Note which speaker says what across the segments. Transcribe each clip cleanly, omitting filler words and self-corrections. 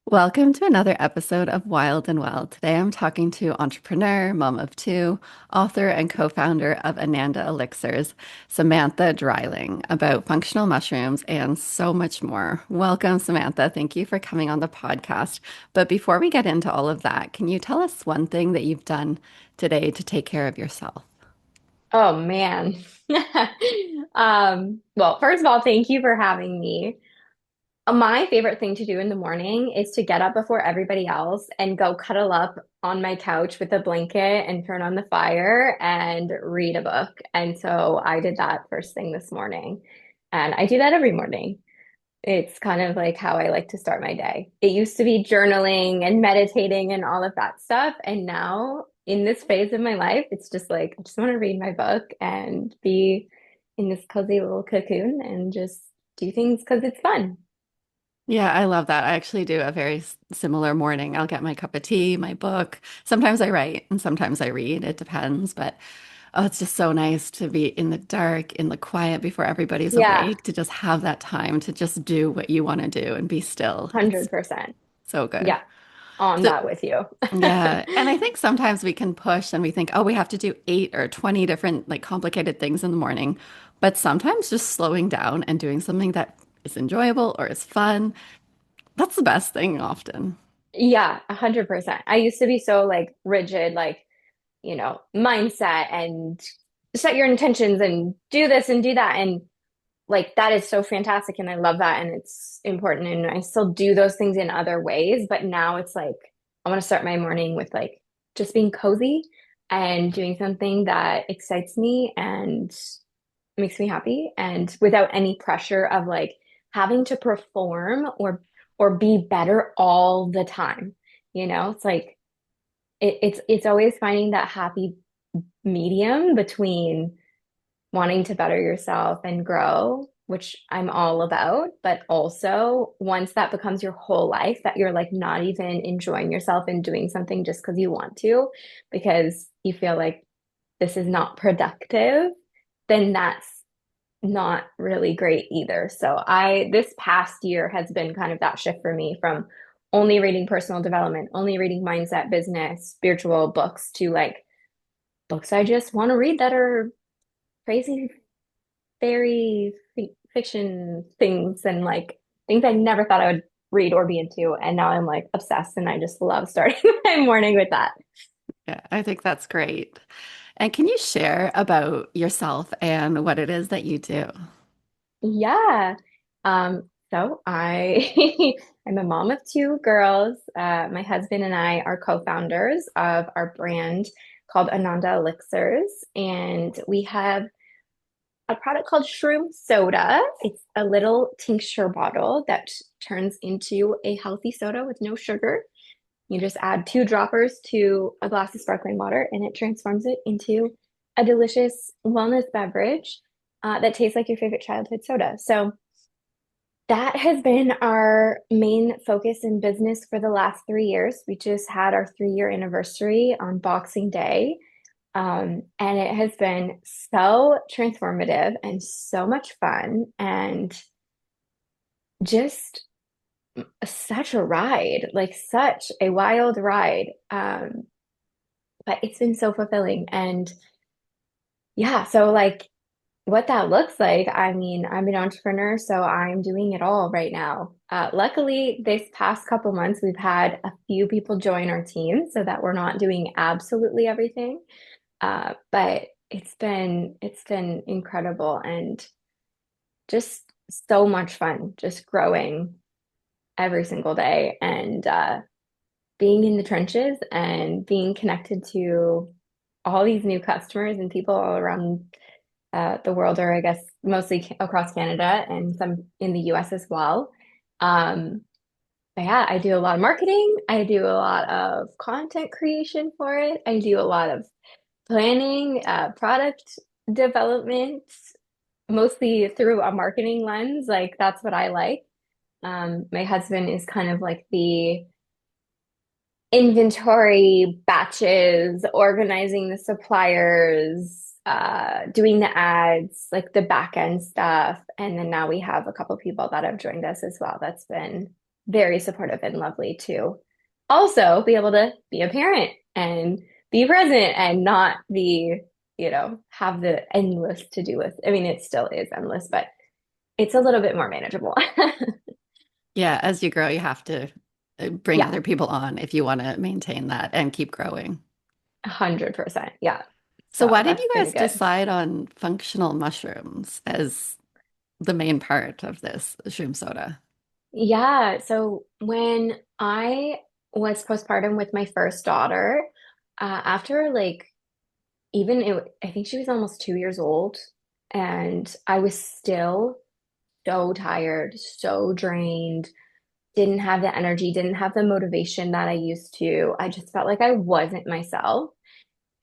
Speaker 1: Welcome to another episode of Wild and Well. Today I'm talking to entrepreneur, mom of two, author and co-founder of Ananda Elixirs, Samantha Dreiling, about functional mushrooms and so much more. Welcome, Samantha. Thank you for coming on the podcast. But before we get into all of that, can you tell us one thing that you've done today to take care of yourself?
Speaker 2: Oh man. Well, first of all, thank you for having me. My favorite thing to do in the morning is to get up before everybody else and go cuddle up on my couch with a blanket and turn on the fire and read a book. And so I did that first thing this morning. And I do that every morning. It's kind of like how I like to start my day. It used to be journaling and meditating and all of that stuff. And now in this phase of my life, it's just like, I just want to read my book and be in this cozy little cocoon and just do things because it's fun.
Speaker 1: Yeah, I love that. I actually do a very similar morning. I'll get my cup of tea, my book. Sometimes I write and sometimes I read. It depends, but oh, it's just so nice to be in the dark, in the quiet before everybody's
Speaker 2: Yeah,
Speaker 1: awake, to just have that time to just do what you want to do and be still. It's
Speaker 2: 100%.
Speaker 1: so good.
Speaker 2: Yeah, on
Speaker 1: So,
Speaker 2: that with you.
Speaker 1: yeah. And I think sometimes we can push and we think, oh, we have to do 8 or 20 different, like complicated things in the morning. But sometimes just slowing down and doing something that is enjoyable or is fun, that's the best thing often.
Speaker 2: Yeah, 100%. I used to be so like rigid, like, mindset and set your intentions and do this and do that. And like that is so fantastic and I love that and it's important and I still do those things in other ways, but now it's like I want to start my morning with like just being cozy and doing something that excites me and makes me happy and without any pressure of like having to perform or be better all the time. It's like it's always finding that happy medium between wanting to better yourself and grow, which I'm all about. But also, once that becomes your whole life, that you're like not even enjoying yourself and doing something just because you want to, because you feel like this is not productive, then that's not really great either. This past year has been kind of that shift for me from only reading personal development, only reading mindset, business, spiritual books to like books I just want to read that are crazy fairy fiction things and like things I never thought I would read or be into. And now I'm like obsessed and I just love starting my morning with that.
Speaker 1: Yeah, I think that's great. And can you share about yourself and what it is that you do?
Speaker 2: Yeah. So I I'm a mom of two girls. My husband and I are co-founders of our brand called Ananda Elixirs, and we have a product called Shroom Soda. It's a little tincture bottle that turns into a healthy soda with no sugar. You just add two droppers to a glass of sparkling water, and it transforms it into a delicious wellness beverage that tastes like your favorite childhood soda. So that has been our main focus in business for the last 3 years. We just had our 3 year anniversary on Boxing Day. And it has been so transformative and so much fun and just such a ride, like such a wild ride. But it's been so fulfilling. And yeah, so like what that looks like, I mean, I'm an entrepreneur, so I'm doing it all right now. Luckily, this past couple months, we've had a few people join our team so that we're not doing absolutely everything. But it's been incredible and just so much fun, just growing every single day and being in the trenches and being connected to all these new customers and people all around the world, or I guess mostly across Canada and some in the US as well. Um, but yeah, I do a lot of marketing. I do a lot of content creation for it. I do a lot of planning, product development, mostly through a marketing lens. Like that's what I like. My husband is kind of like the inventory batches, organizing the suppliers, doing the ads, like the back end stuff. And then now we have a couple people that have joined us as well. That's been very supportive and lovely to also be able to be a parent and be present and not be, have the endless to-do list. I mean, it still is endless, but it's a little bit more manageable.
Speaker 1: Yeah, as you grow, you have to bring
Speaker 2: Yeah,
Speaker 1: other people on if you want to maintain that and keep growing.
Speaker 2: 100%. Yeah.
Speaker 1: So
Speaker 2: So
Speaker 1: why did
Speaker 2: that's
Speaker 1: you
Speaker 2: been
Speaker 1: guys
Speaker 2: good.
Speaker 1: decide on functional mushrooms as the main part of this shroom soda?
Speaker 2: Yeah. So when I was postpartum with my first daughter, after like I think she was almost 2 years old, and I was still so tired, so drained, didn't have the energy, didn't have the motivation that I used to. I just felt like I wasn't myself.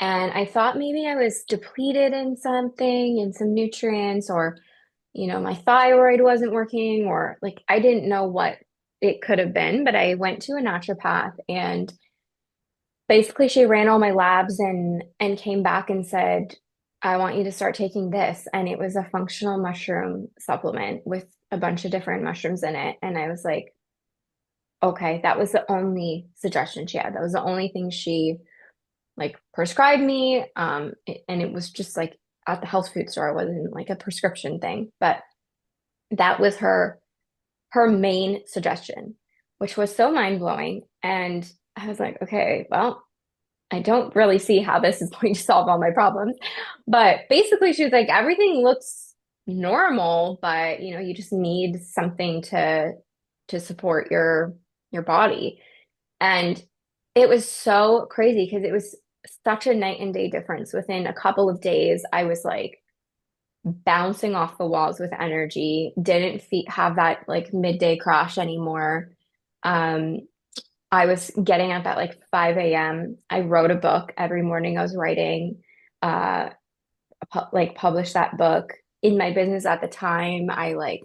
Speaker 2: And I thought maybe I was depleted in something, in some nutrients, or, my thyroid wasn't working, or like I didn't know what it could have been. But I went to a naturopath, and basically she ran all my labs and came back and said, I want you to start taking this. And it was a functional mushroom supplement with a bunch of different mushrooms in it. And I was like, okay, that was the only suggestion she had. That was the only thing she like prescribed me. And it was just like at the health food store. It wasn't like a prescription thing, but that was her main suggestion, which was so mind blowing. And I was like, okay, well, I don't really see how this is going to solve all my problems. But basically, she was like, everything looks normal, but you just need something to support your body. And it was so crazy because it was such a night and day difference. Within a couple of days, I was like bouncing off the walls with energy, didn't have that like midday crash anymore. Um, I was getting up at like 5 a.m. I wrote a book every morning. I was writing, uh, like published that book in my business at the time. I like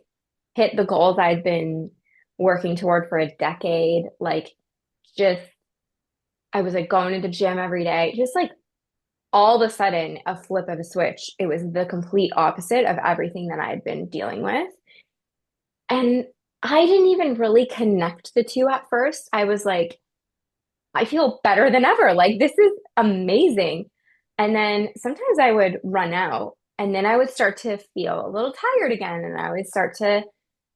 Speaker 2: hit the goals I'd been working toward for a decade. Like just, I was like going to the gym every day, just like all of a sudden a flip of a switch. It was the complete opposite of everything that I had been dealing with. And I didn't even really connect the two at first. I was like, I feel better than ever. Like, this is amazing. And then sometimes I would run out, and then I would start to feel a little tired again. And I would start to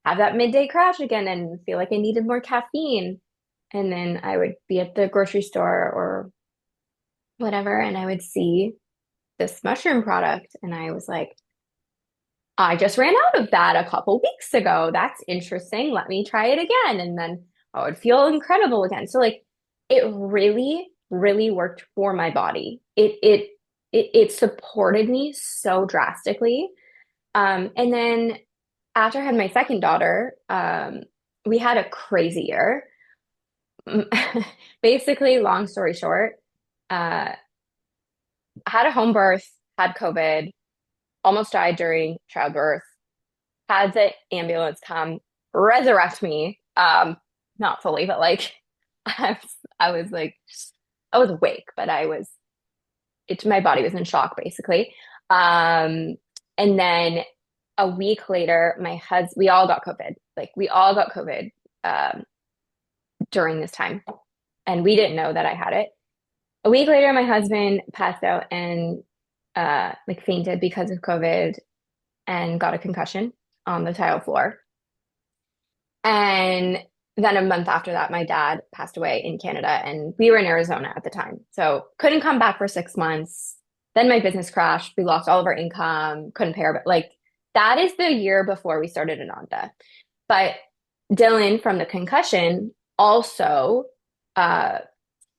Speaker 2: have that midday crash again and feel like I needed more caffeine. And then I would be at the grocery store or whatever, and I would see this mushroom product. And I was like, I just ran out of that a couple weeks ago. That's interesting. Let me try it again. And then I would feel incredible again. So like it really, really worked for my body. It supported me so drastically. And then after I had my second daughter, we had a crazy year. Basically, long story short, I had a home birth, had COVID, almost died during childbirth, had the ambulance come resurrect me. Not fully, but like I was like I was awake, but my body was in shock basically. And then a week later, we all got COVID. Like we all got COVID um, during this time, and we didn't know that I had it. A week later, my husband passed out and like fainted because of COVID and got a concussion on the tile floor. And then a month after that, my dad passed away in Canada, and we were in Arizona at the time. So couldn't come back for 6 months. Then my business crashed. We lost all of our income, couldn't pay our, but like that is the year before we started Ananda. But Dylan from the concussion also uh,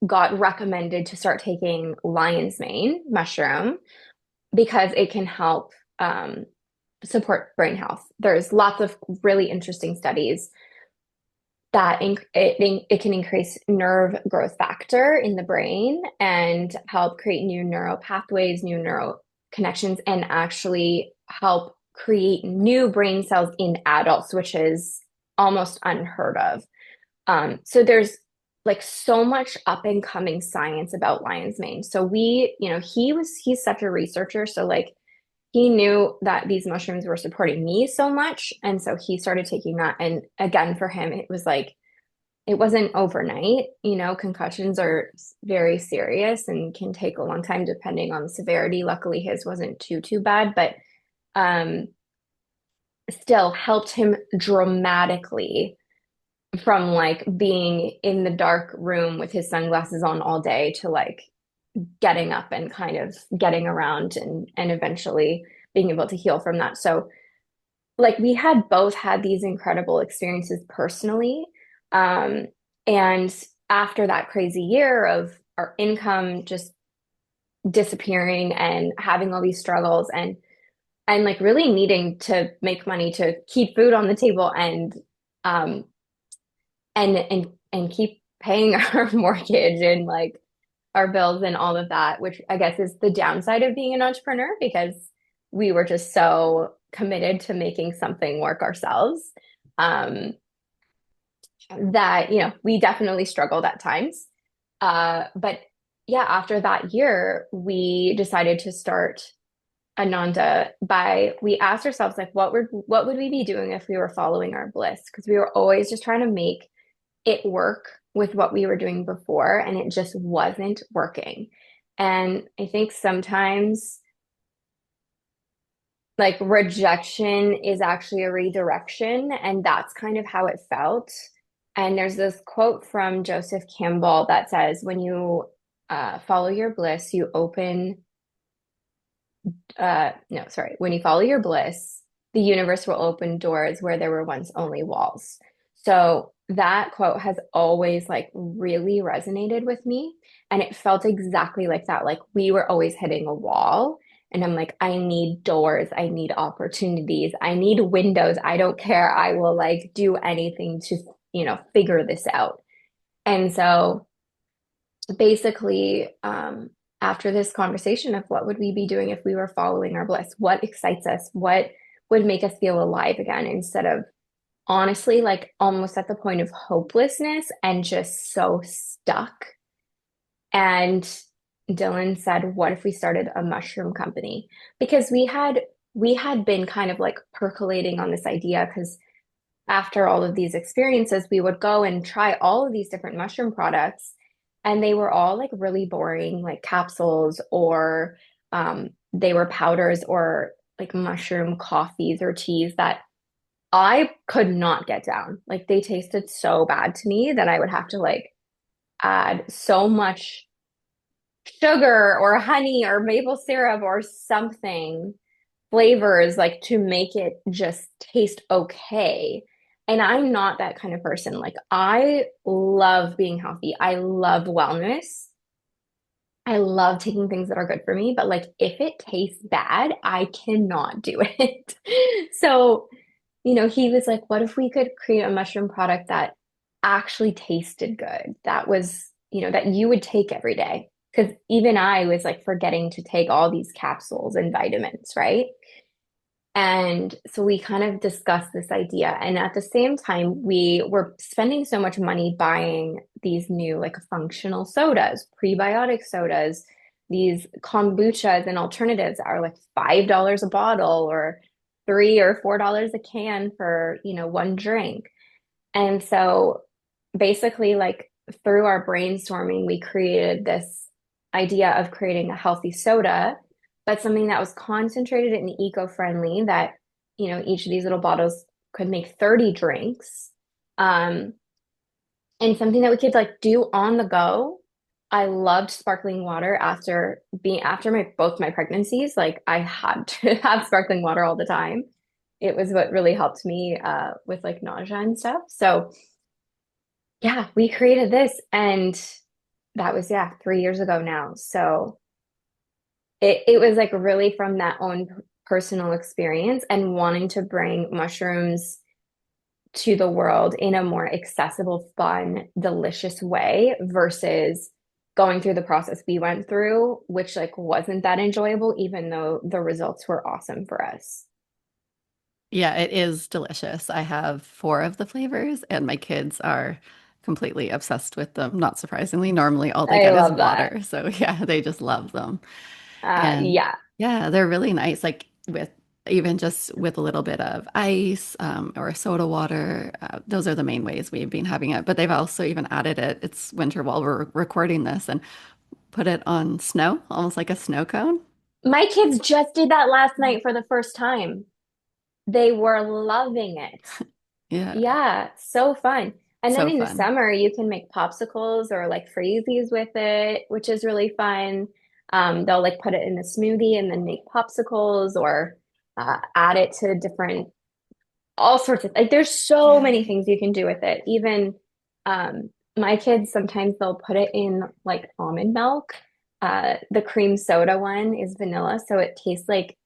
Speaker 2: got recommended to start taking lion's mane mushroom because it can help support brain health. There's lots of really interesting studies that it can increase nerve growth factor in the brain and help create new neural pathways, new neural connections, and actually help create new brain cells in adults, which is almost unheard of. So there's like so much up and coming science about lion's mane. So he's such a researcher. So like he knew that these mushrooms were supporting me so much. And so he started taking that. And again, for him, it was like it wasn't overnight. Concussions are very serious and can take a long time depending on the severity. Luckily, his wasn't too bad, but um, still helped him dramatically from like being in the dark room with his sunglasses on all day to like getting up and kind of getting around and eventually being able to heal from that. So like we had both had these incredible experiences personally. Um, and after that crazy year of our income just disappearing and having all these struggles and like really needing to make money to keep food on the table um and keep paying our mortgage and like our bills and all of that, which I guess is the downside of being an entrepreneur because we were just so committed to making something work ourselves. Um, that, we definitely struggled at times. But yeah, after that year, we decided to start Ananda we asked ourselves like what would we be doing if we were following our bliss? Because we were always just trying to make it work with what we were doing before, and it just wasn't working. And I think sometimes like rejection is actually a redirection, and that's kind of how it felt. And there's this quote from Joseph Campbell that says, when you follow your bliss, you open no, sorry. When you follow your bliss, the universe will open doors where there were once only walls. So that quote has always like really resonated with me. And it felt exactly like that. Like we were always hitting a wall. And I'm like, I need doors. I need opportunities. I need windows. I don't care. I will like do anything to, figure this out. And so basically, after this conversation of what would we be doing if we were following our bliss, what excites us, what would make us feel alive again, instead of honestly like almost at the point of hopelessness and just so stuck. And Dylan said, what if we started a mushroom company? Because we had been kind of like percolating on this idea because after all of these experiences, we would go and try all of these different mushroom products, and they were all like really boring, like capsules, or they were powders or like mushroom coffees or teas that I could not get down. Like they tasted so bad to me that I would have to like add so much sugar or honey or maple syrup or something flavors like to make it just taste okay. And I'm not that kind of person. Like I love being healthy. I love wellness. I love taking things that are good for me, but like if it tastes bad, I cannot do it. So, he was like, what if we could create a mushroom product that actually tasted good? That was, that you would take every day. Because even I was like forgetting to take all these capsules and vitamins, right? And so we kind of discussed this idea. And at the same time, we were spending so much money buying these new, like functional sodas, prebiotic sodas, these kombuchas and alternatives are like $5 a bottle or $3 or $4 a can for, one drink. And so basically, like through our brainstorming, we created this idea of creating a healthy soda, but something that was concentrated and eco-friendly that, each of these little bottles could make 30 drinks. Um, and something that we could like do on the go. I loved sparkling water after my both my pregnancies. Like I had to have sparkling water all the time. It was what really helped me with like nausea and stuff. So yeah, we created this, and that was, yeah, 3 years ago now. So it was like really from that own personal experience and wanting to bring mushrooms to the world in a more accessible, fun, delicious way versus going through the process we went through, which like wasn't that enjoyable, even though the results were awesome for us.
Speaker 1: Yeah, it is delicious. I have four of the flavors, and my kids are completely obsessed with them. Not surprisingly, normally all they
Speaker 2: I
Speaker 1: get is
Speaker 2: love that.
Speaker 1: water. So, yeah, they just love them. And
Speaker 2: Yeah.
Speaker 1: yeah, they're really nice. Like with even just with a little bit of ice or soda water. Those are the main ways we've been having it. But they've also even added it. It's winter while we're recording this and put it on snow, almost like a snow cone.
Speaker 2: My kids just did that last night for the first time. They were loving it.
Speaker 1: Yeah,
Speaker 2: Yeah, so fun. And then
Speaker 1: so
Speaker 2: in the
Speaker 1: fun.
Speaker 2: summer, you can make popsicles or like freezies with it, which is really fun. They'll like put it in a smoothie and then make popsicles or add it to different, all sorts of, like, there's so
Speaker 1: Yeah.
Speaker 2: many things you can do with it. Even my kids, sometimes they'll put it in like almond milk. The cream soda one is vanilla, so it tastes like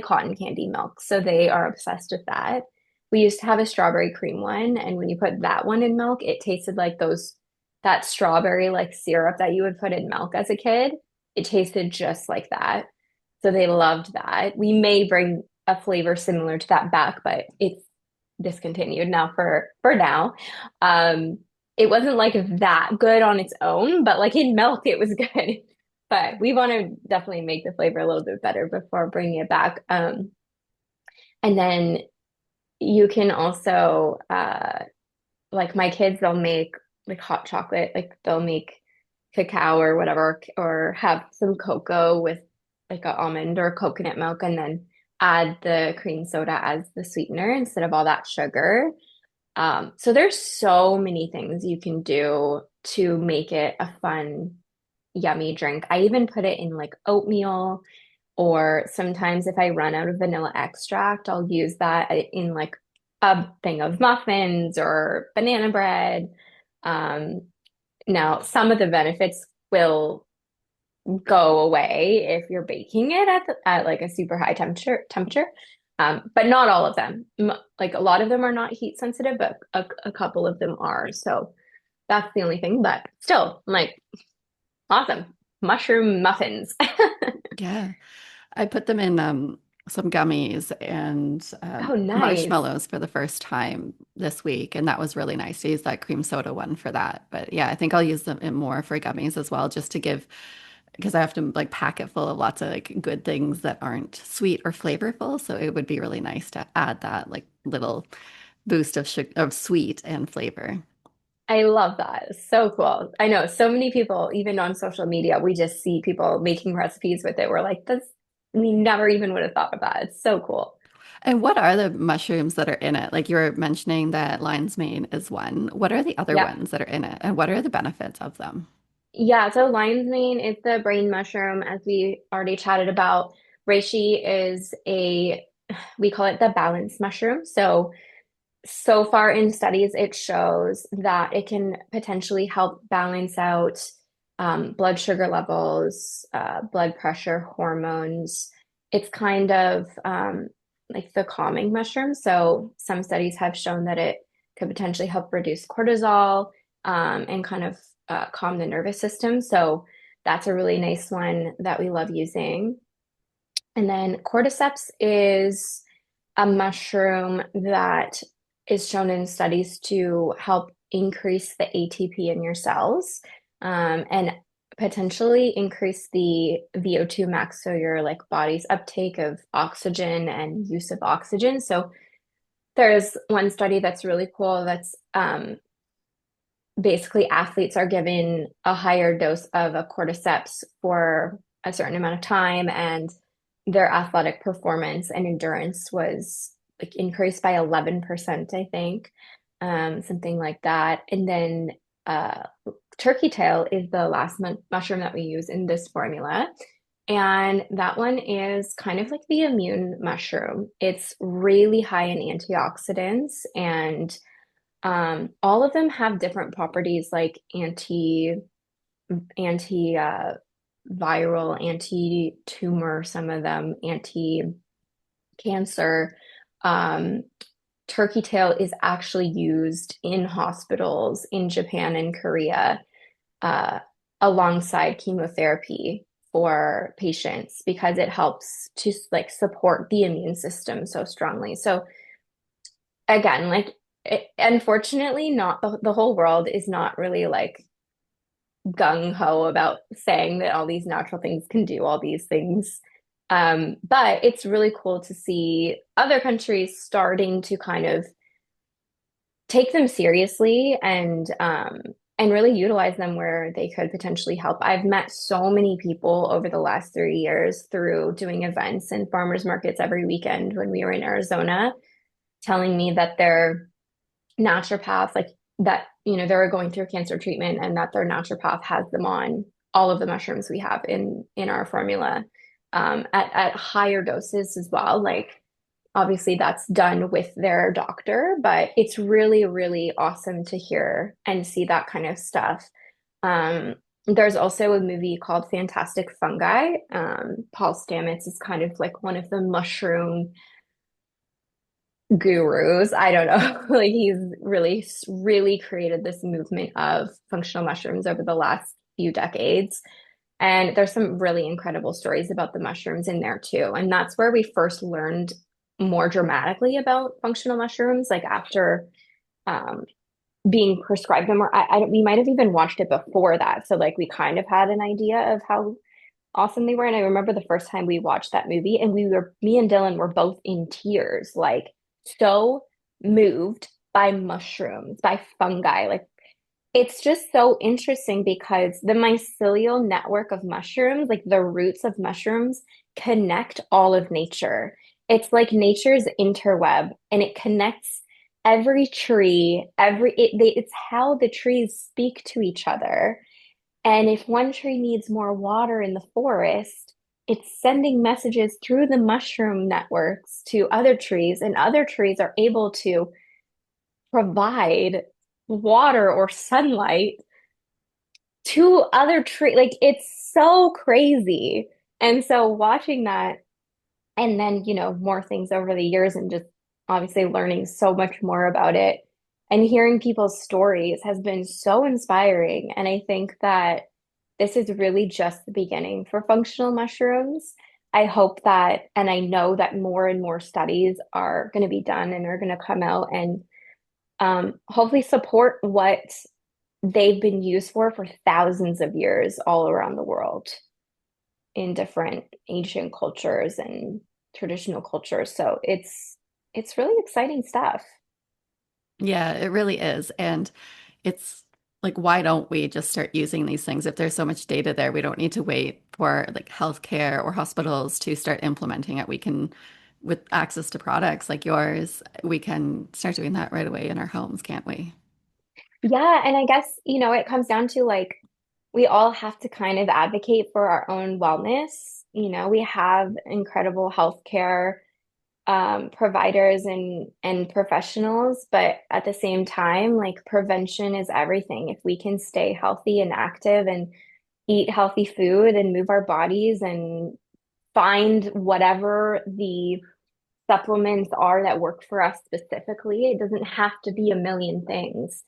Speaker 2: cotton candy milk. So they are obsessed with that. We used to have a strawberry cream one, and when you put that one in milk, it tasted like that strawberry like syrup that you would put in milk as a kid. It tasted just like that. So they loved that. We may bring a flavor similar to that back, but it's discontinued now for now. Um, it wasn't like that good on its own, but like in milk, it was good. But we want to definitely make the flavor a little bit better before bringing it back. And then you can also like my kids, they'll make like hot chocolate, like they'll make cacao or whatever, or have some cocoa with like a almond or coconut milk, and then add the cream soda as the sweetener instead of all that sugar. So there's so many things you can do to make it a fun, yummy drink. I even put it in like oatmeal, or sometimes if I run out of vanilla extract, I'll use that in like a thing of muffins or banana bread. Um, Now, some of the benefits will go away if you're baking it at like a super high temperature. But not all of them. Like a lot of them are not heat sensitive, but a couple of them are. So that's the only thing. But still, I'm like, awesome. Mushroom muffins.
Speaker 1: Yeah. I put them in some gummies and
Speaker 2: Oh, nice.
Speaker 1: marshmallows for the first time this week, and that was really nice to use that cream soda one for that. But yeah, I think I'll use them in more for gummies as well, just to give because I have to like pack it full of lots of like good things that aren't sweet or flavorful. So it would be really nice to add that like little boost of sugar, of sweet and flavor.
Speaker 2: I love that. So cool. I know so many people, even on social media, we just see people making recipes with it. We're like, this, we never even would have thought of that. It's so cool.
Speaker 1: And what are the mushrooms that are in it? Like you were mentioning that lion's mane is one. What are the other
Speaker 2: Yeah.
Speaker 1: ones that are in it, and what are the benefits of them?
Speaker 2: Yeah, so lion's mane is the brain mushroom, as we already chatted about. Reishi is we call it the balance mushroom. So far in studies, it shows that it can potentially help balance out blood sugar levels, blood pressure, hormones. It's kind of like the calming mushroom. So some studies have shown that it could potentially help reduce cortisol and kind of calm the nervous system. So that's a really nice one that we love using. And then cordyceps is a mushroom that is shown in studies to help increase the ATP in your cells, and potentially increase the VO2 max, so your like body's uptake of oxygen and use of oxygen. So there's one study that's really cool that's basically athletes are given a higher dose of a cordyceps for a certain amount of time, and their athletic performance and endurance was like increased by 11%, I think, something like that. And then uh, turkey tail is the last mushroom that we use in this formula. And that one is kind of like the immune mushroom. It's really high in antioxidants, and all of them have different properties like anti viral, anti-tumor, some of them anti-cancer. Um, Turkey tail is actually used in hospitals in Japan and Korea uh, alongside chemotherapy for patients because it helps to like support the immune system so strongly. So again, like unfortunately, not the whole world is not really like gung ho about saying that all these natural things can do all these things But it's really cool to see other countries starting to kind of take them seriously and really utilize them where they could potentially help. I've met so many people over the last 3 years through doing events and farmers markets every weekend when we were in Arizona, telling me that their naturopath, like that, they're going through cancer treatment and that their naturopath has them on all of the mushrooms we have in our formula, at higher doses as well. Like obviously that's done with their doctor, but it's really, really awesome to hear and see that kind of stuff. There's also a movie called Fantastic Fungi. Paul Stamets is kind of like one of the mushroom gurus. I don't know. Like he's really, really created this movement of functional mushrooms over the last few decades. And there's some really incredible stories about the mushrooms in there too. And that's where we first learned more dramatically about functional mushrooms, like after um, being prescribed them, or we might have even watched it before that. So like we kind of had an idea of how awesome they were. And I remember the first time we watched that movie, and me and Dylan were both in tears, like so moved by mushrooms, by fungi. Like it's just so interesting because the mycelial network of mushrooms, like the roots of mushrooms, connect all of nature. It's like nature's interweb, and it connects every tree, it's how the trees speak to each other. And if one tree needs more water in the forest, it's sending messages through the mushroom networks to other trees, and other trees are able to provide water or sunlight to other trees. Like it's so crazy. And so watching that and then, more things over the years and just obviously learning so much more about it and hearing people's stories has been so inspiring. And I think that this is really just the beginning for functional mushrooms. I hope that, and I know that more and more studies are going to be done and are going to come out and hopefully support what they've been used for thousands of years all around the world in different ancient cultures and traditional cultures. So it's really exciting stuff.
Speaker 1: Yeah, it really is. And it's like, why don't we just start using these things? If there's so much data there, we don't need to wait for like healthcare or hospitals to start implementing it. We can, with access to products like yours, we can start doing that right away in our homes, can't we?
Speaker 2: Yeah, and I guess, it comes down to like we all have to kind of advocate for our own wellness. We have incredible healthcare providers and professionals, but at the same time, like prevention is everything. If we can stay healthy and active and eat healthy food and move our bodies and find whatever the supplements are that work for us specifically, it doesn't have to be a million things.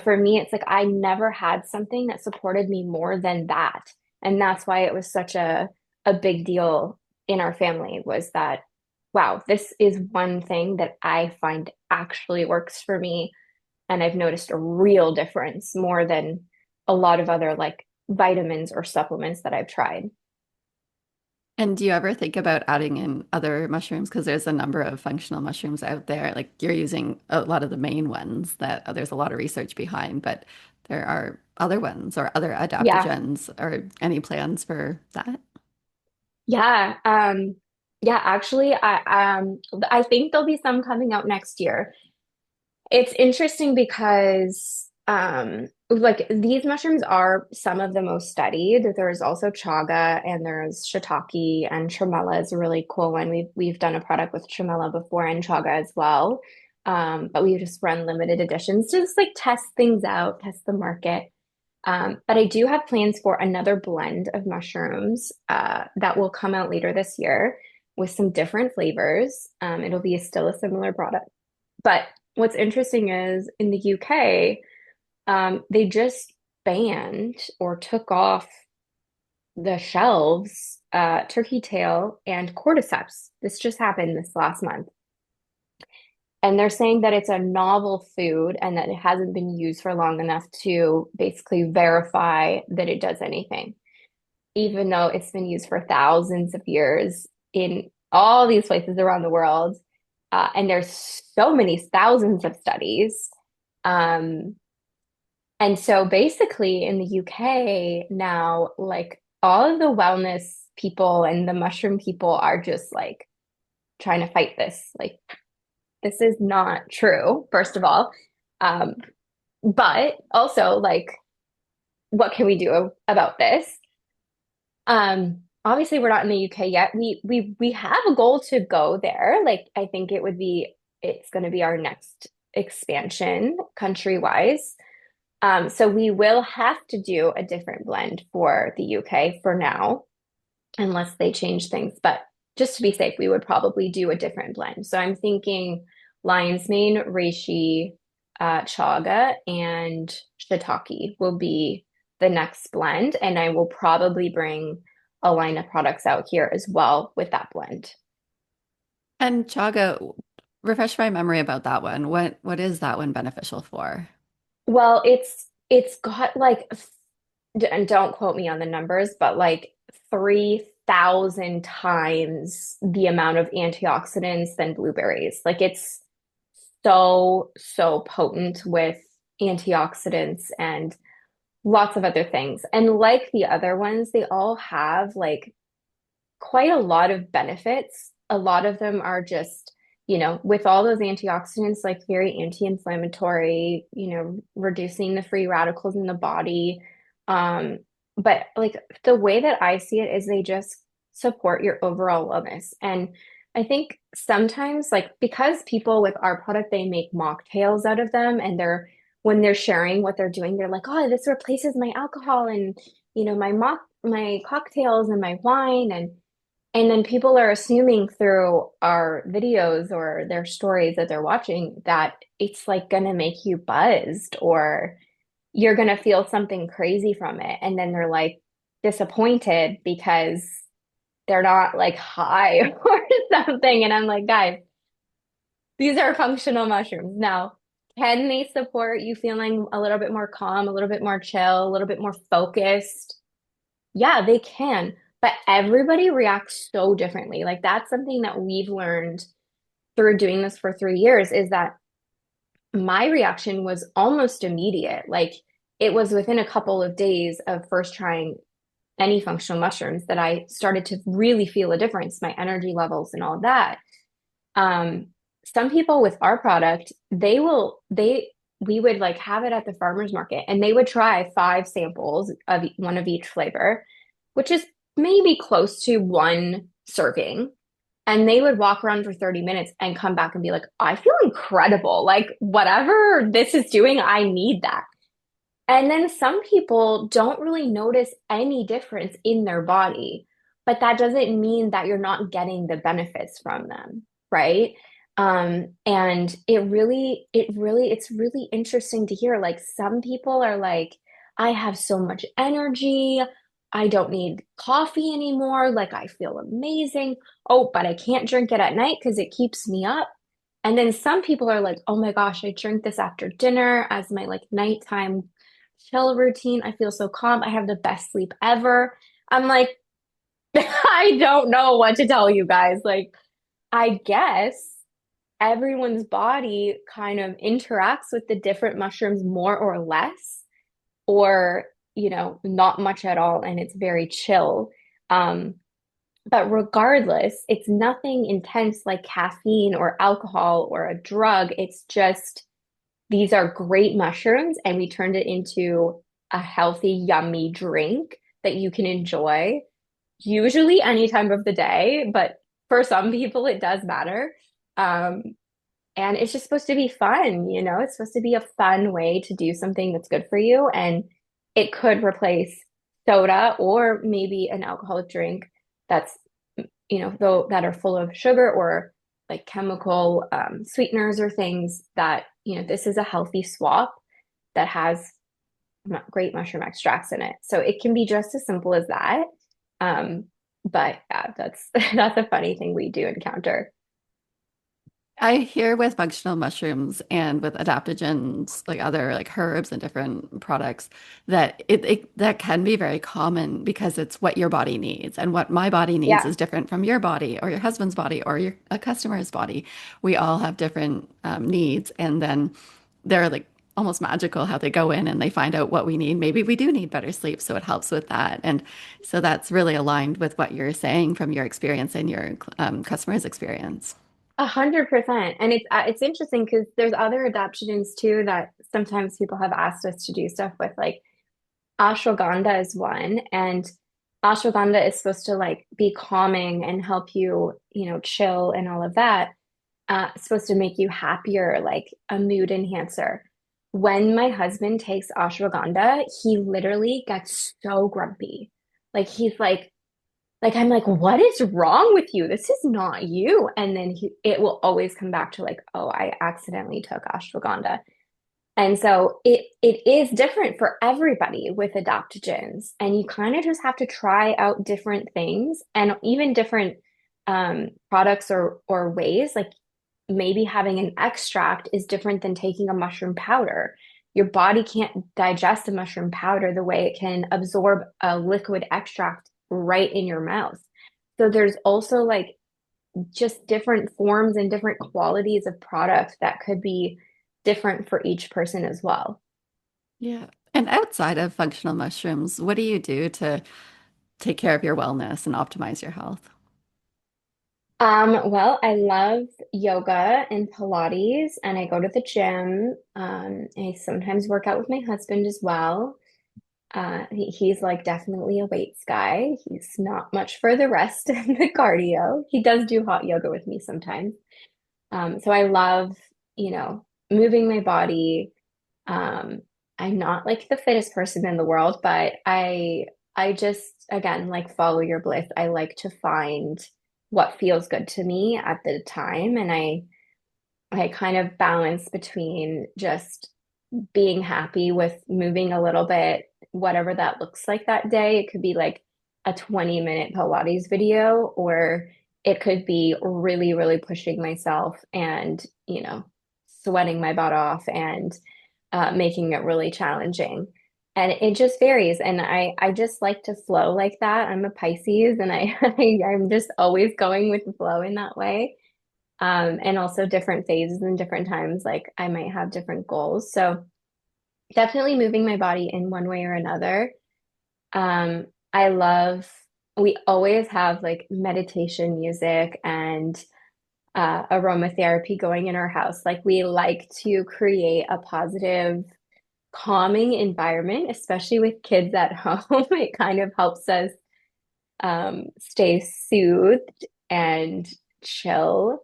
Speaker 2: For me, it's like I never had something that supported me more than that. And that's why it was such a big deal in our family was that, wow, this is one thing that I find actually works for me. And I've noticed a real difference more than a lot of other like vitamins or supplements that I've tried.
Speaker 1: And do you ever think about adding in other mushrooms? Because there's a number of functional mushrooms out there. Like you're using a lot of the main ones that there's a lot of research behind, but there are other ones or other
Speaker 2: Yeah.
Speaker 1: adaptogens or any plans for that?
Speaker 2: Yeah. Yeah, actually I think there'll be some coming out next year. It's interesting because like these mushrooms are some of the most studied. There's also chaga and there's shiitake, and tremella is a really cool one. We've done a product with tremella before and chaga as well. But we just run limited editions to just like test things out, test the market. But I do have plans for another blend of mushrooms that will come out later this year with some different flavors. It'll be still a similar product. But what's interesting is in the UK, they just banned or took off the shelves turkey tail and cordyceps. This just happened this last month. And they're saying that it's a novel food and that it hasn't been used for long enough to basically verify that it does anything. even though it's been used for thousands of years in all these places around the world. And there's so many thousands of studies. Um, and so basically in the UK now, like all of the wellness people and the mushroom people are just like trying to fight this. Like, this is not true, first of all. Um, but also, like, what can we do about this? Obviously we're not in the UK yet. We have a goal to go there. Like I think it's going to be our next expansion country-wise. So we will have to do a different blend for the UK for now, unless they change things. But just to be safe, we would probably do a different blend. So I'm thinking lion's mane, reishi, chaga, and shiitake will be the next blend. And I will probably bring a line of products out here as well with that blend.
Speaker 1: And chaga, refresh my memory about that one. What is that one beneficial for?
Speaker 2: Well, it's got like, and don't quote me on the numbers, but like 3,000 times the amount of antioxidants than blueberries. Like it's so potent with antioxidants and lots of other things. And like the other ones, they all have like quite a lot of benefits. A lot of them are just, with all those antioxidants, like very anti-inflammatory, reducing the free radicals in the body. Um, but like the way that I see it is they just support your overall wellness. And I think sometimes, like, because people with our product, they make mocktails out of them, and when they're sharing what they're doing, they're like, oh, this replaces my alcohol and, my cocktails and my wine. And then people are assuming through our videos or their stories that they're watching that it's like gonna make you buzzed or you're gonna feel something crazy from it. And then they're like disappointed because they're not like high or something. And I'm like, guys, these are functional mushrooms. Now, can they support you feeling a little bit more calm, a little bit more chill, a little bit more focused? Yeah, they can, but everybody reacts so differently. Like that's something that we've learned through doing this for 3 years is that my reaction was almost immediate. Like it was within a couple of days of first trying any functional mushrooms that I started to really feel a difference, my energy levels and all that. Um, some people with our product, we would like have it at the farmer's market and they would try 5 samples of one of each flavor, which is maybe close to one serving. And they would walk around for 30 minutes and come back and be like, I feel incredible. Like, whatever this is doing, I need that. And then some people don't really notice any difference in their body, but that doesn't mean that you're not getting the benefits from them, right? And it's really interesting to hear. Like some people are like, I have so much energy. I don't need coffee anymore. Like I feel amazing. Oh, but I can't drink it at night because it keeps me up. And then some people are like, oh my gosh, I drink this after dinner as my like nighttime chill routine. I feel so calm. I have the best sleep ever. I'm like, I don't know what to tell you guys. Like, I guess everyone's body kind of interacts with the different mushrooms more or less, or, not much at all. And it's very chill. Um, but regardless, it's nothing intense like caffeine or alcohol or a drug. It's just these are great mushrooms, and we turned it into a healthy, yummy drink that you can enjoy, usually any time of the day, but for some people it does matter. Um, and it's just supposed to be fun, It's supposed to be a fun way to do something that's good for you. And it could replace soda or maybe an alcoholic drink that's, though that are full of sugar or like chemical sweeteners or things that, this is a healthy swap that has great mushroom extracts in it. So it can be just as simple as that. Um, but yeah, that's that's a funny thing we do encounter.
Speaker 1: I hear with functional mushrooms and with adaptogens, like other like herbs and different products, that that can be very common because it's what your body needs, and what my body needs
Speaker 2: Yeah,
Speaker 1: is different from your body or your husband's body or your a customer's body. We all have different needs, and then they're like almost magical how they go in and they find out what we need. Maybe we do need better sleep, so it helps with that, and so that's really aligned with what you're saying from your experience and your customer's experience.
Speaker 2: 100%. And it's interesting because there's other adaptogens too that sometimes people have asked us to do stuff with, like ashwagandha is one, and ashwagandha is supposed to like be calming and help you, chill and all of that. It's supposed to make you happier, like a mood enhancer. When my husband takes ashwagandha, he literally gets so grumpy. Like he's like I'm like, what is wrong with you? This is not you. And then it will always come back to like, oh, I accidentally took ashwagandha. And so it is different for everybody with adaptogens. And you kind of just have to try out different things and even different products or ways. Like maybe having an extract is different than taking a mushroom powder. Your body can't digest a mushroom powder the way it can absorb a liquid extract right in your mouth. So there's also like just different forms and different qualities of product that could be different for each person as well.
Speaker 1: Yeah. And outside of functional mushrooms, what do you do to take care of your wellness and optimize your health?
Speaker 2: Well, I love yoga and Pilates, and I go to the gym. I sometimes work out with my husband as well. He's like definitely a weights guy. He's not much for the rest of the cardio. He does do hot yoga with me sometimes. So I love, moving my body. Um, I'm not like the fittest person in the world, but I just again like follow your bliss. I like to find what feels good to me at the time, and I kind of balance between just being happy with moving a little bit, whatever that looks like that day. It could be like a 20-minute Pilates video, or it could be really, really pushing myself and, sweating my butt off and making it really challenging. And it just varies. And I just like to flow like that. I'm a Pisces and I'm just always going with the flow in that way. And also different phases and different times, like I might have different goals. So definitely moving my body in one way or another. I love, we always have like meditation music and aromatherapy going in our house. Like we like to create a positive, calming environment, especially with kids at home. It kind of helps us stay soothed and chill.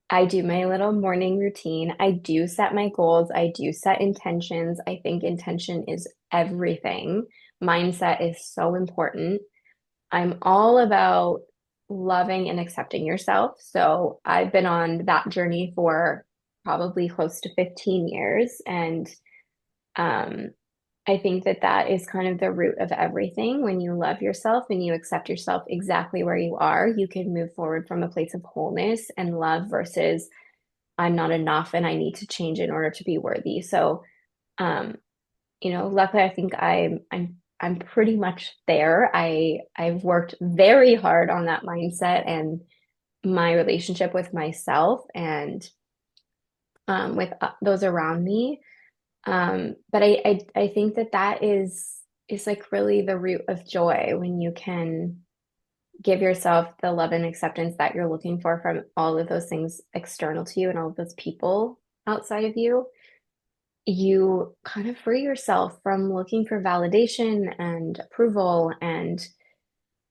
Speaker 2: I do my little morning routine. I do set my goals. I do set intentions. I think intention is everything. Mindset is so important. I'm all about loving and accepting yourself. So I've been on that journey for probably close to 15 years. And um, I think that that is kind of the root of everything. When you love yourself and you accept yourself exactly where you are, you can move forward from a place of wholeness and love versus I'm not enough and I need to change in order to be worthy. So, um, luckily I think I'm pretty much there. I've worked very hard on that mindset and my relationship with myself and with those around me. But I think that that is like really the root of joy when you can give yourself the love and acceptance that you're looking for from all of those things external to you and all of those people outside of you. You kind of free yourself from looking for validation and approval and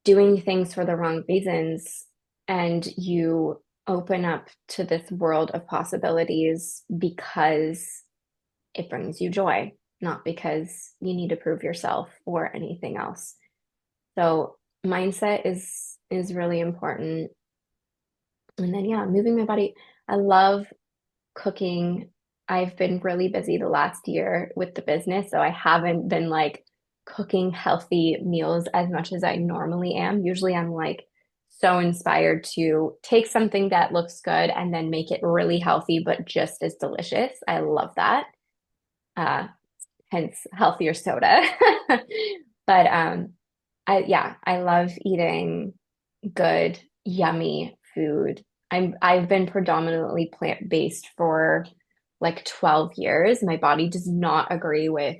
Speaker 2: doing things for the wrong reasons. And you open up to this world of possibilities because it brings you joy, not because you need to prove yourself or anything else. So mindset is really important. And then yeah, moving my body. I love cooking. I've been really busy the last year with the business, so I haven't been like cooking healthy meals as much as I normally am. Usually I'm like so inspired to take something that looks good and then make it really healthy, but just as delicious. I love that. Uh, Hence healthier soda. But I love eating good, yummy food. I've been predominantly plant-based for like 12 years. My body does not agree with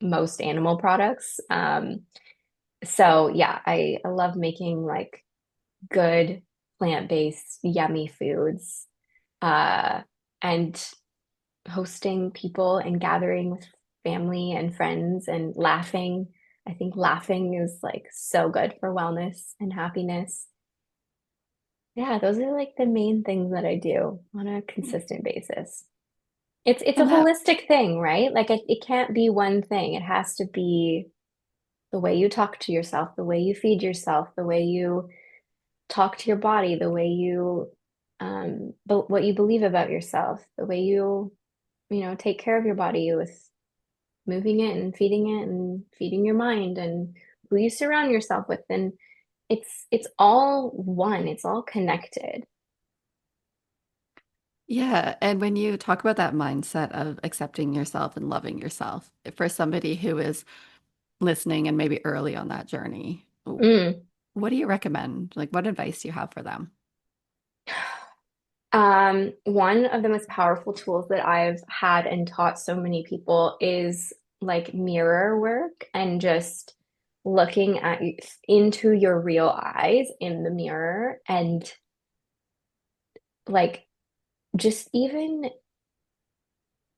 Speaker 2: most animal products. So yeah, I love making like good plant-based, yummy foods, uh, and hosting people and gathering with family and friends and laughing. I think laughing is like so good for wellness and happiness. Yeah, those are like the main things that I do on a consistent basis. It's a
Speaker 1: And that,
Speaker 2: holistic thing, right? Like it can't be one thing. It has to be the way you talk to yourself, the way you feed yourself, the way you talk to your body, the way you but what you believe about yourself, the way you take care of your body with moving it and feeding your mind and who you surround yourself with. And it's all one, it's all connected.
Speaker 1: yeah. And when you talk about that mindset of accepting yourself and loving yourself, for somebody who is listening and maybe early on that journey,
Speaker 2: Mm.
Speaker 1: what do you recommend? Like, what advice do you have for them?
Speaker 2: One of the most powerful tools that I've had and taught so many people is like mirror work and just looking at into your real eyes in the mirror and like just even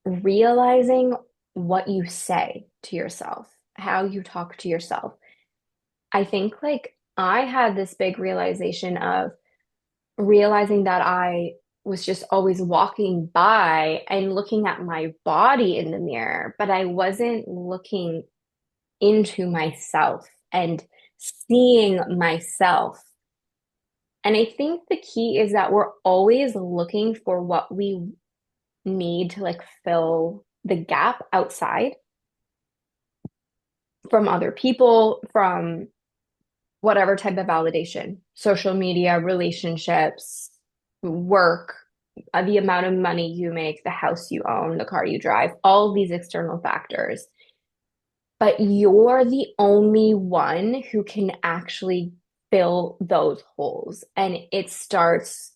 Speaker 2: realizing what you say to yourself, how you talk to yourself. I think like I had this big realization of realizing that I was just always walking by and looking at my body in the mirror, but I wasn't looking into myself and seeing myself. And I think the key is that we're always looking for what we need to like fill the gap outside from other people, from whatever type of validation, social media, relationships, work, the amount of money you make, the house you own, the car you drive, all these external factors. But you're the only one who can actually fill those holes. And it starts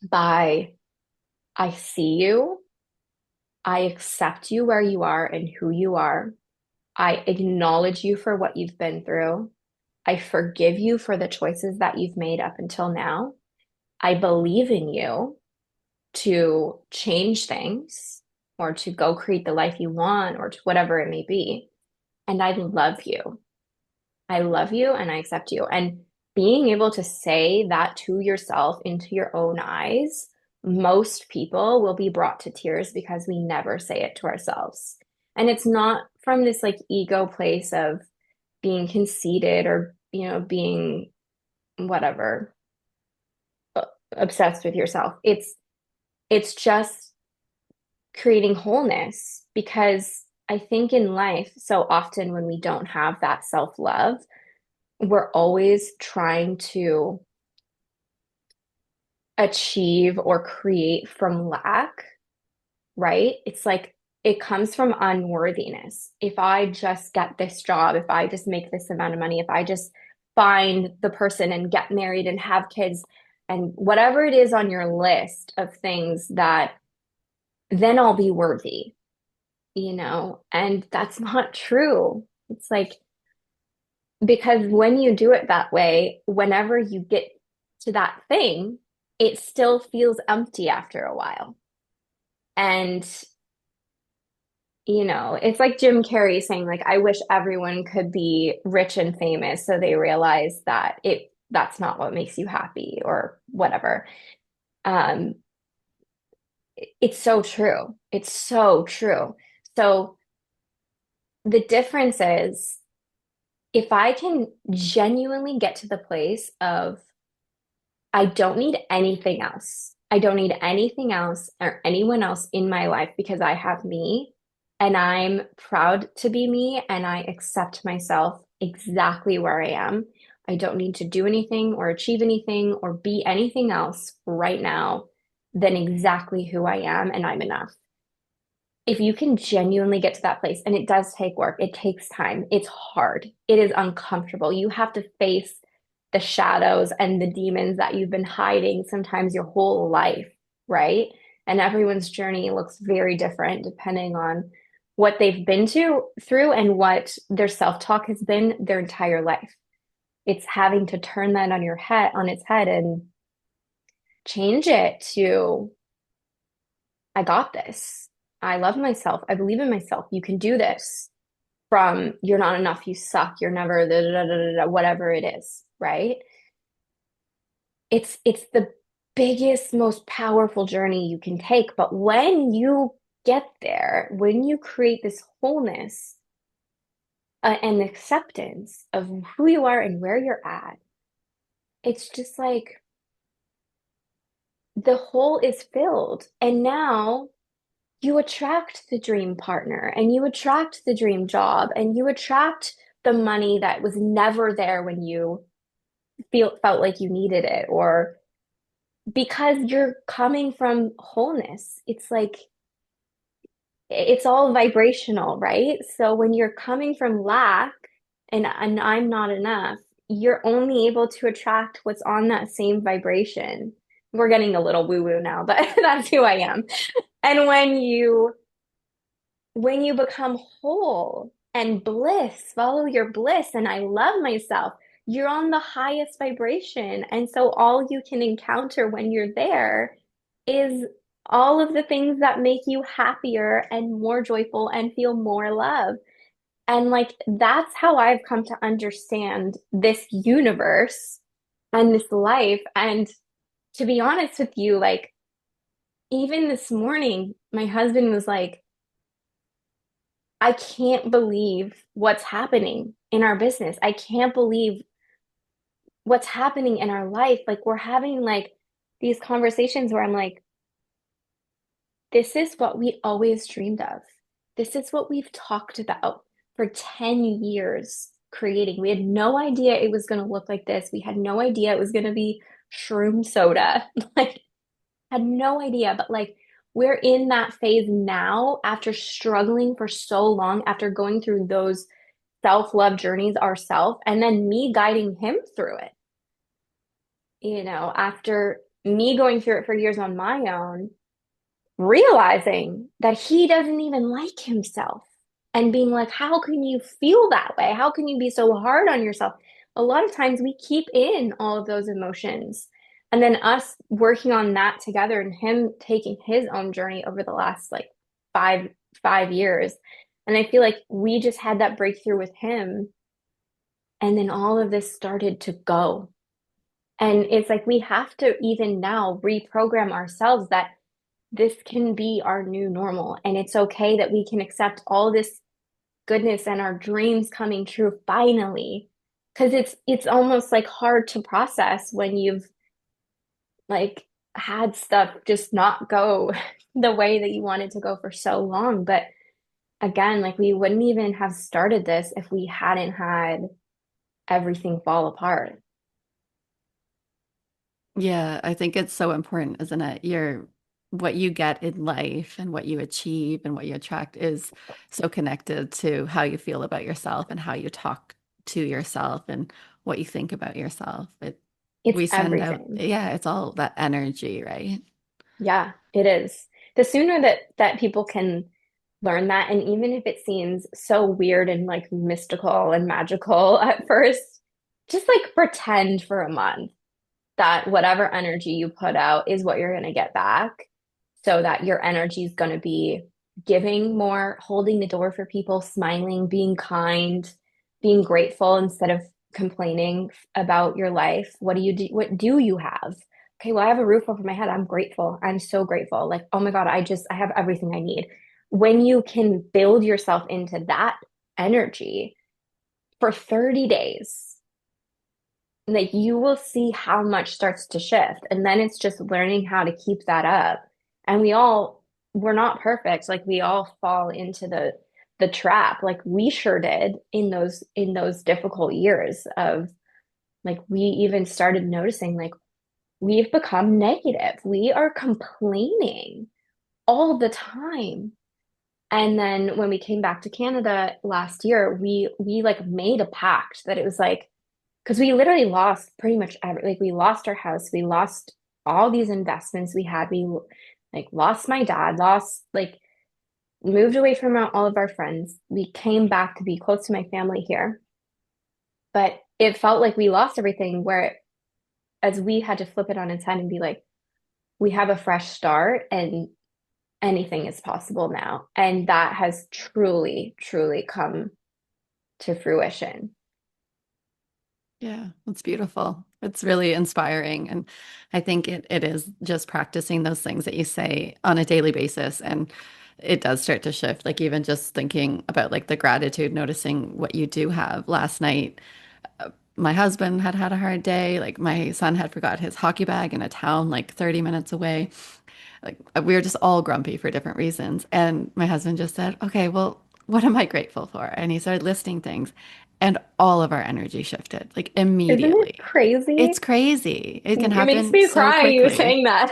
Speaker 2: by I see you, I accept you where you are and who you are. I acknowledge you for what you've been through. I forgive you for the choices that you've made up until now. I believe in you to change things or to go create the life you want or to whatever it may be. And I love you. I love you and I accept you. And being able to say that to yourself into your own eyes, most people will be brought to tears because we never say it to ourselves. And it's not from this like ego place of being conceited or, being whatever, obsessed with yourself. It's just creating wholeness because I think in life, so often when we don't have that self-love, we're always trying to achieve or create from lack, right? It's like it comes from unworthiness. If I just get this job, if I just make this amount of money, if I just find the person and get married and have kids and whatever it is on your list of things that then I'll be worthy. And that's not true. It's like, because when you do it that way, whenever you get to that thing, it still feels empty after a while. And, it's like Jim Carrey saying, like, I wish everyone could be rich and famous so they realize that that's not what makes you happy or whatever. Um, it's so true. It's so true. So the difference is if I can genuinely get to the place of I don't need anything else. I don't need anything else or anyone else in my life because I have me and I'm proud to be me and I accept myself exactly where I am. I don't need to do anything or achieve anything or be anything else right now than exactly who I am, and I'm enough. If you can genuinely get to that place, and it does take work, it takes time, it's hard, it is uncomfortable. You have to face the shadows and the demons that you've been hiding sometimes your whole life, right? And everyone's journey looks very different depending on what they've been through and what their self-talk has been their entire life. It's having to turn that on its head and change it to, I got this. I love myself. I believe in myself. You can do this. From you're not enough, you suck, you're never da, da, da, da, da, whatever it is, right? It's the biggest, most powerful journey you can take. But when you get there, when you create this wholeness and acceptance of who you are and where you're at, it's just like the hole is filled. And now you attract the dream partner and you attract the dream job and you attract the money that was never there when you felt like you needed it, or because you're coming from wholeness. It's like it's all vibrational, right? So when you're coming from lack and I'm not enough, you're only able to attract what's on that same vibration. We're getting a little woo-woo now, but that's who I am. And when you become whole and bliss, follow your bliss, and I love myself, you're on the highest vibration. And so all you can encounter when you're there is all of the things that make you happier and more joyful and feel more love. And like that's how I've come to understand this universe and this life. And to be honest with you, like even this morning, my husband was like, I can't believe what's happening in our business. I can't believe what's happening in our life. Like we're having like these conversations where I'm like, this is what we always dreamed of. This is what we've talked about for 10 years creating. We had no idea it was going to look like this. We had no idea it was going to be Shroom Soda. Like had no idea, but like we're in that phase now after struggling for so long, after going through those self-love journeys ourselves, and then me guiding him through it. After me going through it for years on my own, realizing that he doesn't even like himself and being like, how can you feel that way? How can you be so hard on yourself? A lot of times we keep in all of those emotions. And then us working on that together and him taking his own journey over the last like five years. And I feel like we just had that breakthrough with him. And then all of this started to go. And it's like we have to even now reprogram ourselves that this can be our new normal. And it's okay that we can accept all this goodness and our dreams coming true finally. Because it's almost like hard to process when you've like had stuff just not go the way that you wanted to go for so long. But again, like we wouldn't even have started this if we hadn't had everything fall apart.
Speaker 1: Yeah, I think it's so important, isn't it? What you get in life and what you achieve and what you attract is so connected to how you feel about yourself and how you talk to yourself and what you think about yourself.
Speaker 2: It's
Speaker 1: We send out,
Speaker 2: everything.
Speaker 1: yeah, it's all that energy, right?
Speaker 2: Yeah, it is. The sooner that people can learn that, and even if it seems so weird and like mystical and magical at first, just like pretend for a month that whatever energy you put out is what you're going to get back, so that your energy is going to be giving more, holding the door for people, smiling, being kind, being grateful instead of complaining about your life. What do you do? What do you have? Okay, well, I have a roof over my head. I'm grateful. I'm so grateful. Like, oh my God, I have everything I need. When you can build yourself into that energy for 30 days, like you will see how much starts to shift. And then it's just learning how to keep that up. And we're not perfect. Like we all fall into the trap. Like we sure did in those difficult years of like we even started noticing like we've become negative. We are complaining all the time. And then when we came back to Canada last year, we like made a pact that it was like because we literally lost pretty much like we lost our house, we lost all these investments we had. We like lost my dad, lost like moved away from all of our friends. We came back to be close to my family here, but it felt like we lost everything. Where as we had to flip it on its head and be like, we have a fresh start and anything is possible now. And that has truly, truly come to fruition.
Speaker 1: Yeah, it's beautiful. It's really inspiring. And I think it is just practicing those things that you say on a daily basis. And it does start to shift. Like even just thinking about like the gratitude, noticing what you do have. Last night, my husband had had a hard day. Like my son had forgot his hockey bag in a town like 30 minutes away. Like we were just all grumpy for different reasons. And my husband just said, okay, well, what am I grateful for? And he started listing things, and all of our energy shifted like
Speaker 2: Isn't it
Speaker 1: immediately.
Speaker 2: crazy?
Speaker 1: It's crazy. It can
Speaker 2: It makes
Speaker 1: happen
Speaker 2: me
Speaker 1: so
Speaker 2: cry you
Speaker 1: quickly.
Speaker 2: saying that.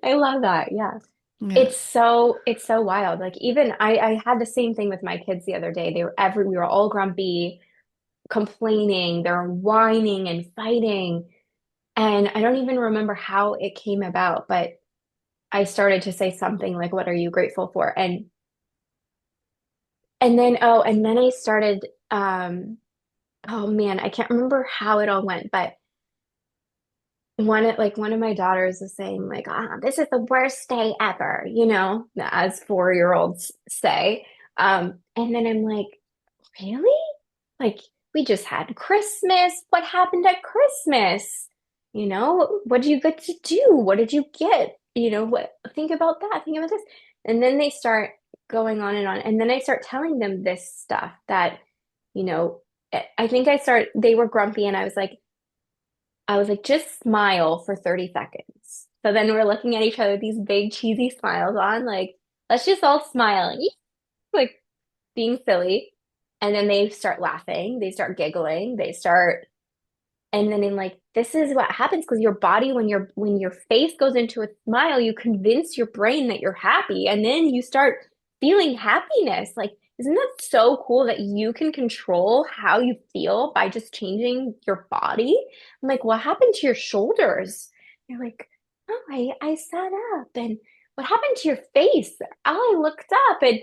Speaker 2: I love that. Yeah.
Speaker 1: Yeah.
Speaker 2: It's so wild. Like even I had the same thing with my kids the other day. We were all grumpy, complaining, they were whining and fighting. And I don't even remember how it came about, but I started to say something like, "What are you grateful for?" And then I started oh man, I can't remember how it all went, but one of my daughters was saying like, ah, this is the worst day ever, you know, as 4-year-olds say. And then I'm like, really? Like, we just had Christmas. What happened at Christmas? You know, what did you get to do? What did you get? You know, what, think about that, think about this. And then they start going on and on. And then I start telling them this stuff that, you know, I think they were grumpy and I was like, just smile for 30 seconds. So then we're looking at each other, these big cheesy smiles on, like, let's just all smile, like being silly. And then they start laughing, they start giggling, and then in like, this is what happens because your body, when your face goes into a smile, you convince your brain that you're happy, and then you start feeling happiness. Like, isn't that so cool that you can control how you feel by just changing your body? I'm like, what happened to your shoulders? They're like, oh, I sat up. And what happened to your face? Oh, I looked up and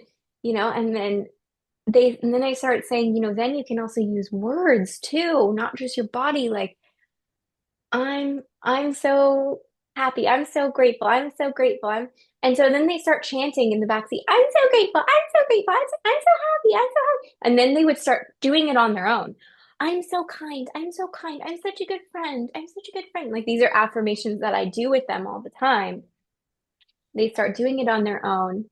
Speaker 2: and then I start saying, then you can also use words too, not just your body. Like, I'm so happy. I'm so grateful. I'm so grateful. And so then they start chanting in the backseat, I'm so grateful. I'm so grateful. I'm so happy. I'm so happy. And then they would start doing it on their own. I'm so kind. I'm so kind. I'm such a good friend. I'm such a good friend. Like these are affirmations that I do with them all the time. They start doing it on their own.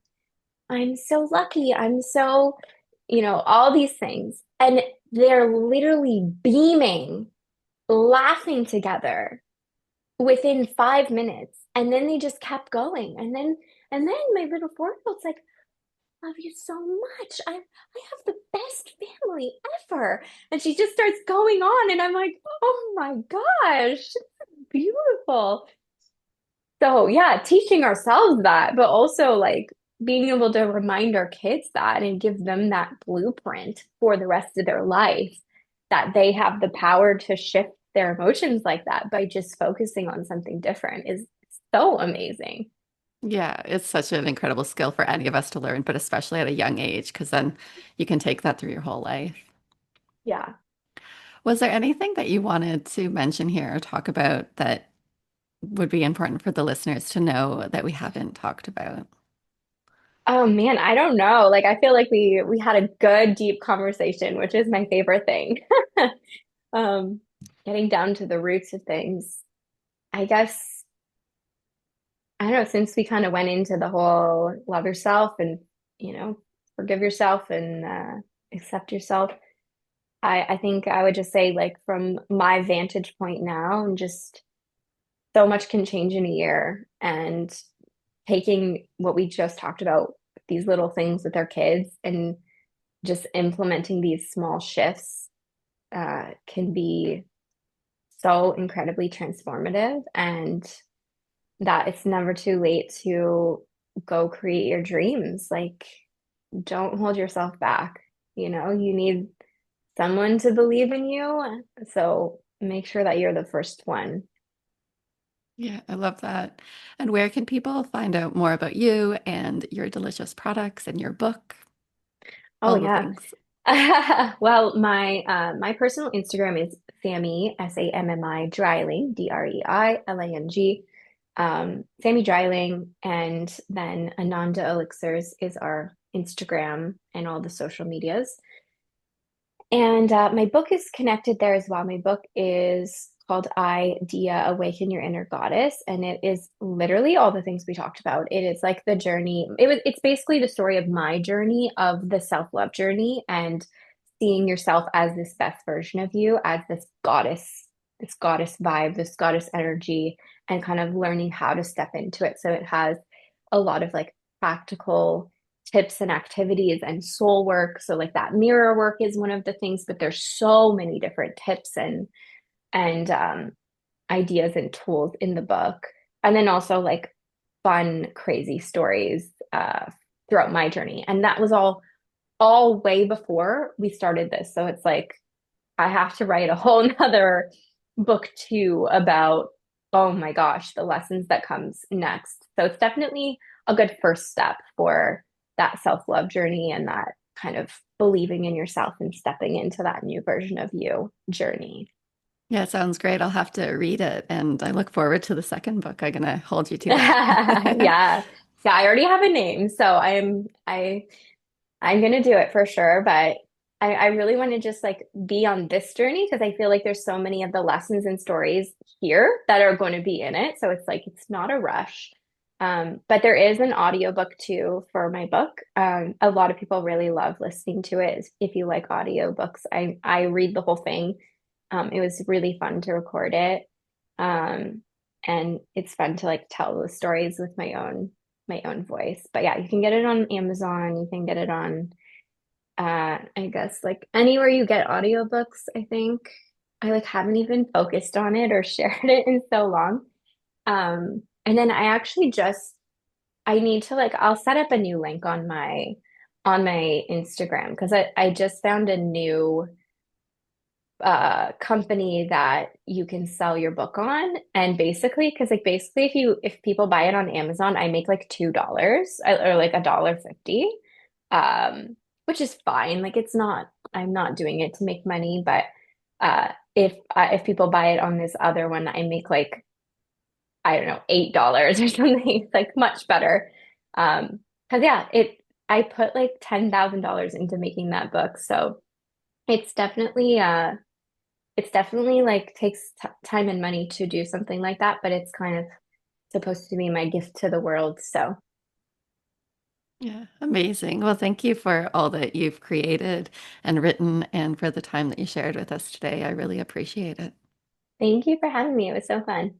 Speaker 2: I'm so lucky. I'm so, all these things. And they're literally beaming, laughing together within 5 minutes. And then they just kept going. And then my little 4-year-old's like, love you so much. I have the best family ever. And she just starts going on. And I'm like, oh my gosh, this is beautiful. So yeah, teaching ourselves that, but also like being able to remind our kids that and give them that blueprint for the rest of their life, that they have the power to shift their emotions like that by just focusing on something different is so amazing.
Speaker 1: Yeah, it's such an incredible skill for any of us to learn, but especially at a young age, because then you can take that through your whole life.
Speaker 2: Yeah.
Speaker 1: Was there anything that you wanted to mention here or talk about that would be important for the listeners to know that we haven't talked about?
Speaker 2: Oh man, I don't know. Like I feel like we had a good deep conversation, which is my favorite thing. Um, Getting down to the roots of things. I guess I don't know, since we kind of went into the whole love yourself and, you know, forgive yourself and accept yourself, I think I would just say, like, from my vantage point now, and just so much can change in a year. And taking what we just talked about, these little things with our kids, and just implementing these small shifts can be so incredibly transformative, and that it's never too late to go create your dreams. Like, don't hold yourself back. You need someone to believe in you. So make sure that you're the first one.
Speaker 1: Yeah, I love that. And where can people find out more about you and your delicious products and your book?
Speaker 2: Oh
Speaker 1: All the
Speaker 2: yeah.
Speaker 1: things.
Speaker 2: Well, my personal Instagram is Sammi, Sammi Dreiling, Dreiling. Sammi Dreiling, and then Ananda Elixirs is our Instagram and all the social medias. And my book is connected there as well. My book is called Idea Awaken Your Inner Goddess, and it is literally all the things we talked about. It is like the journey. It's basically the story of my journey of the self-love journey and seeing yourself as this best version of you, as this goddess vibe, this goddess energy, and kind of learning how to step into it. So it has a lot of like practical tips and activities and soul work. So like that mirror work is one of the things, but there's so many different tips and ideas and tools in the book. And then also like fun, crazy stories throughout my journey. And that was all way before we started this. So it's like I have to write a whole nother book too about, oh my gosh, the lessons that comes next. So it's definitely a good first step for that self-love journey and that kind of believing in yourself and stepping into that new version of you journey.
Speaker 1: Yeah, sounds great. I'll have to read it. And I look forward to the second book. I'm gonna hold you to that.
Speaker 2: Yeah. Yeah, I already have a name, so I'm gonna do it for sure, but I really want to just like be on this journey because I feel like there's so many of the lessons and stories here that are going to be in it. So it's like it's not a rush. But there is an audiobook too for my book. A lot of people really love listening to it. If you like audiobooks, I read the whole thing. It was really fun to record it. Um, and it's fun to like tell the stories with my own voice. But yeah, you can get it on Amazon. You can get it on I guess like anywhere you get audiobooks, I think. I like haven't even focused on it or shared it in so long. And then I need to like I'll set up a new link on my Instagram because I just found a new company that you can sell your book on. And basically, because like basically if people buy it on Amazon, I make like $2 or like $1.50. Which is fine. Like it's not, I'm not doing it to make money, but if people buy it on this other one, I make like, I don't know, $8 or something. It's like much better. Because yeah, I put like $10,000 into making that book. So it's definitely like takes t time and money to do something like that, but it's kind of supposed to be my gift to the world. So
Speaker 1: Yeah, amazing. Well, thank you for all that you've created and written and for the time that you shared with us today. I really appreciate it.
Speaker 2: thank you for having me. It was so fun.